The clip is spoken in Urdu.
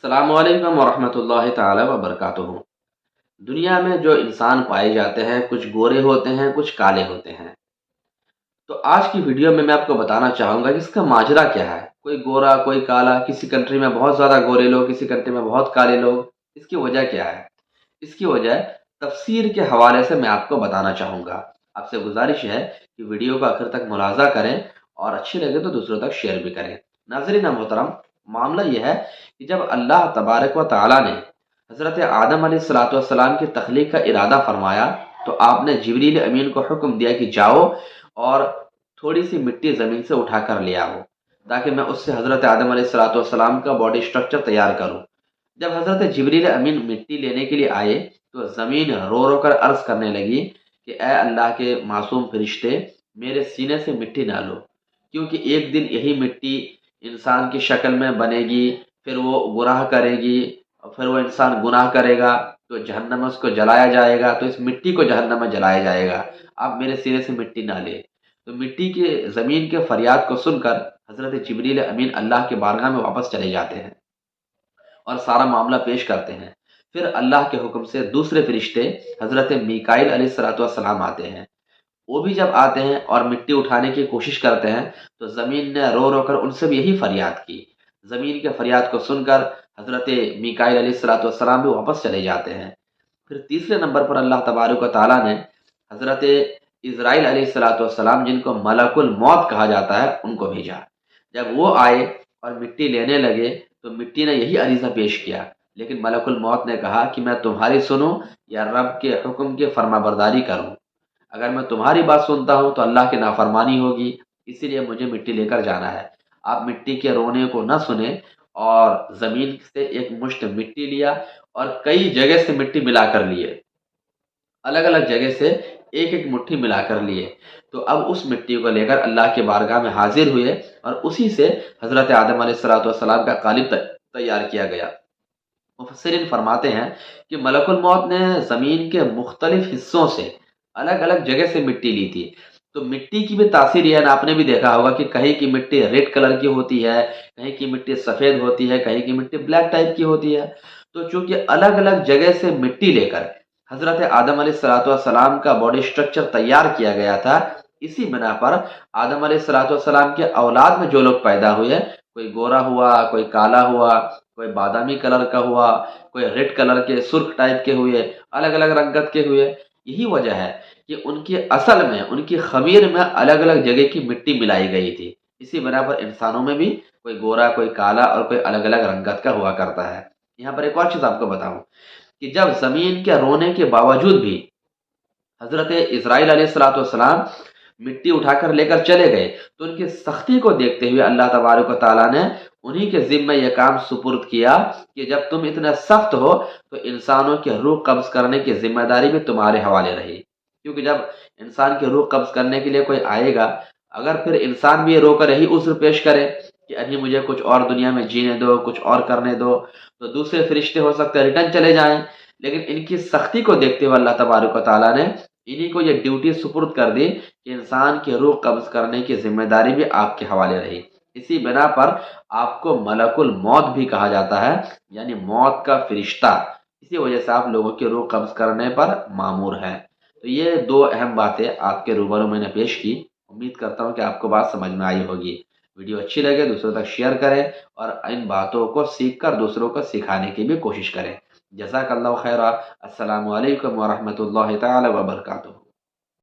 السلام علیکم ورحمۃ اللہ تعالی وبرکاتہ۔ دنیا میں جو انسان پائے جاتے ہیں کچھ گورے ہوتے ہیں کچھ کالے ہوتے ہیں۔ تو آج کی ویڈیو میں آپ کو بتانا چاہوں گا کہ اس کا ماجرا کیا ہے، کوئی گورا کوئی کالا، کسی کنٹری میں بہت زیادہ گورے لوگ، کسی کنٹری میں بہت کالے لوگ، اس کی وجہ کیا ہے؟ اس کی وجہ تفسیر کے حوالے سے میں آپ کو بتانا چاہوں گا۔ آپ سے گزارش ہے کہ ویڈیو کو آخر تک ملاحظہ کریں اور اچھی لگے تو دوسروں تک شیئر بھی کریں۔ ناظرین محترم، معاملہ یہ ہے کہ جب اللہ تبارک و تعالی نے حضرت آدم علیہ الصلاۃ والسلام کی تخلیق کا ارادہ فرمایا تو آپ نے جبریل امین کو حکم دیا کہ جاؤ اور تھوڑی سی مٹی زمین سے اٹھا کر لے آؤ تاکہ میں اس سے حضرت آدم علیہ الصلاۃ والسلام کا باڈی اسٹرکچر تیار کروں۔ جب حضرت جبریل امین مٹی لینے کے لیے آئے تو زمین رو رو کر عرض کرنے لگی کہ اے اللہ کے معصوم فرشتے، میرے سینے سے مٹی نہ لو، کیونکہ ایک دن یہی مٹی انسان کی شکل میں بنے گی، پھر وہ گناہ کرے گی، اور پھر وہ انسان گناہ کرے گا تو جہنم میں اس کو جلایا جائے گا، تو اس مٹی کو جہنم میں جلایا جائے گا، آپ میرے سینے سے مٹی نہ لے۔ تو مٹی کے زمین کے فریاد کو سن کر حضرت جبریل امین اللہ کے بارگاہ میں واپس چلے جاتے ہیں اور سارا معاملہ پیش کرتے ہیں۔ پھر اللہ کے حکم سے دوسرے فرشتے حضرت میکائیل علیہ الصلوۃ والسلام آتے ہیں۔ وہ بھی جب آتے ہیں اور مٹی اٹھانے کی کوشش کرتے ہیں تو زمین نے رو رو کر ان سے بھی یہی فریاد کی۔ زمین کے فریاد کو سن کر حضرت میکائیل علیہ الصلوۃ والسلام بھی واپس چلے جاتے ہیں۔ پھر تیسرے نمبر پر اللہ تبارک و تعالیٰ نے حضرت اسرائیل علیہ الصلوۃ والسلام، جن کو ملک الموت کہا جاتا ہے، ان کو بھیجا۔ جب وہ آئے اور مٹی لینے لگے تو مٹی نے یہی عریضہ پیش کیا، لیکن ملک الموت نے کہا کہ میں تمہاری سنوں یا رب کے حکم کی فرما برداری کروں؟ اگر میں تمہاری بات سنتا ہوں تو اللہ کی نافرمانی ہوگی، اسی لیے مجھے مٹی لے کر جانا ہے۔ آپ مٹی کے رونے کو نہ سنیں اور زمین سے ایک مشت مٹی لیا اور کئی جگہ سے مٹی ملا کر لیے، الگ الگ جگہ سے ایک ایک مٹھی ملا کر لیے۔ تو اب اس مٹی کو لے کر اللہ کے بارگاہ میں حاضر ہوئے اور اسی سے حضرت آدم علیہ الصلوۃ والسلام کا قالب تیار کیا گیا۔ مفسرین فرماتے ہیں کہ ملک الموت نے زمین کے مختلف حصوں سے الگ الگ جگہ سے مٹی لی تھی۔ تو مٹی کی بھی تاثیر یہ ہے، آپ نے بھی دیکھا ہوگا کہ کہیں کی مٹی ریڈ کلر کی ہوتی ہے، کہیں کی مٹی سفید ہوتی ہے، کہیں کی مٹی بلیک ٹائپ کی ہوتی ہے۔ تو چونکہ الگ الگ جگہ سے مٹی لے کر حضرت آدم علیہ الصلوۃ والسلام کا باڈی اسٹرکچر تیار کیا گیا تھا، اسی بنا پر آدم علیہ الصلوۃ والسلام کے اولاد میں جو لوگ پیدا ہوئے، کوئی گورا ہوا، کوئی کالا ہوا، کوئی بادامی کلر کا ہوا، کوئی ریڈ کلر کے سرخ ٹائپ کے ہوئے، الگ الگ رنگت کے ہوئے۔ یہی وجہ ہے کہ ان کی اصل میں، ان کی خمیر میں الگ الگ جگہ کی مٹی ملائی گئی تھی۔ اسی بنا پر انسانوں میں بھی کوئی گورا، کوئی کالا اور کوئی الگ الگ رنگت کا ہوا کرتا ہے۔ یہاں پر ایک اور چیز آپ کو بتاؤں کہ جب زمین کے رونے کے باوجود بھی حضرت اسرائیل علیہ الصلوۃ والسلام مٹی اٹھا کر لے کر چلے گئے تو ان کی سختی کو دیکھتے ہوئے اللہ تبارک و تعالیٰ نے انہی کے ذمہ یہ کام سپرد کیا کہ جب تم اتنے سخت ہو تو انسانوں کی روح قبض کرنے کی ذمہ داری بھی تمہارے حوالے رہی۔ کیونکہ جب انسان کی روح قبض کرنے کے لیے کوئی آئے گا، اگر پھر انسان بھی یہ رو کر یہی عذر پیش کرے کہ ابھی مجھے کچھ اور دنیا میں جینے دو، کچھ اور کرنے دو، تو دوسرے فرشتے ہو سکتے ہیں ریٹرن چلے جائیں۔ لیکن ان کی سختی کو دیکھتے ہوئے اللہ تبارک و تعالیٰ نے انہی کو یہ ڈیوٹی سپرد کر دی کہ انسان کی روح قبض کرنے کی ذمہ داری بھی آپ کے حوالے رہی۔ اسی بنا پر آپ کو ملک الموت بھی کہا جاتا ہے، یعنی موت کا فرشتہ۔ اسی وجہ سے آپ لوگوں کی روح قبض کرنے پر مامور ہیں۔ تو یہ دو اہم باتیں آپ کے روبرو میں نے پیش کی۔ امید کرتا ہوں کہ آپ کو بات سمجھ میں آئی ہوگی۔ ویڈیو اچھی لگے دوسروں تک شیئر کریں اور ان باتوں کو سیکھ کر دوسروں کو سکھانے کی بھی کوشش کریں۔ جزاک اللہ خیرہ۔ السلام علیکم ورحمۃ اللہ تعالی وبرکاتہ۔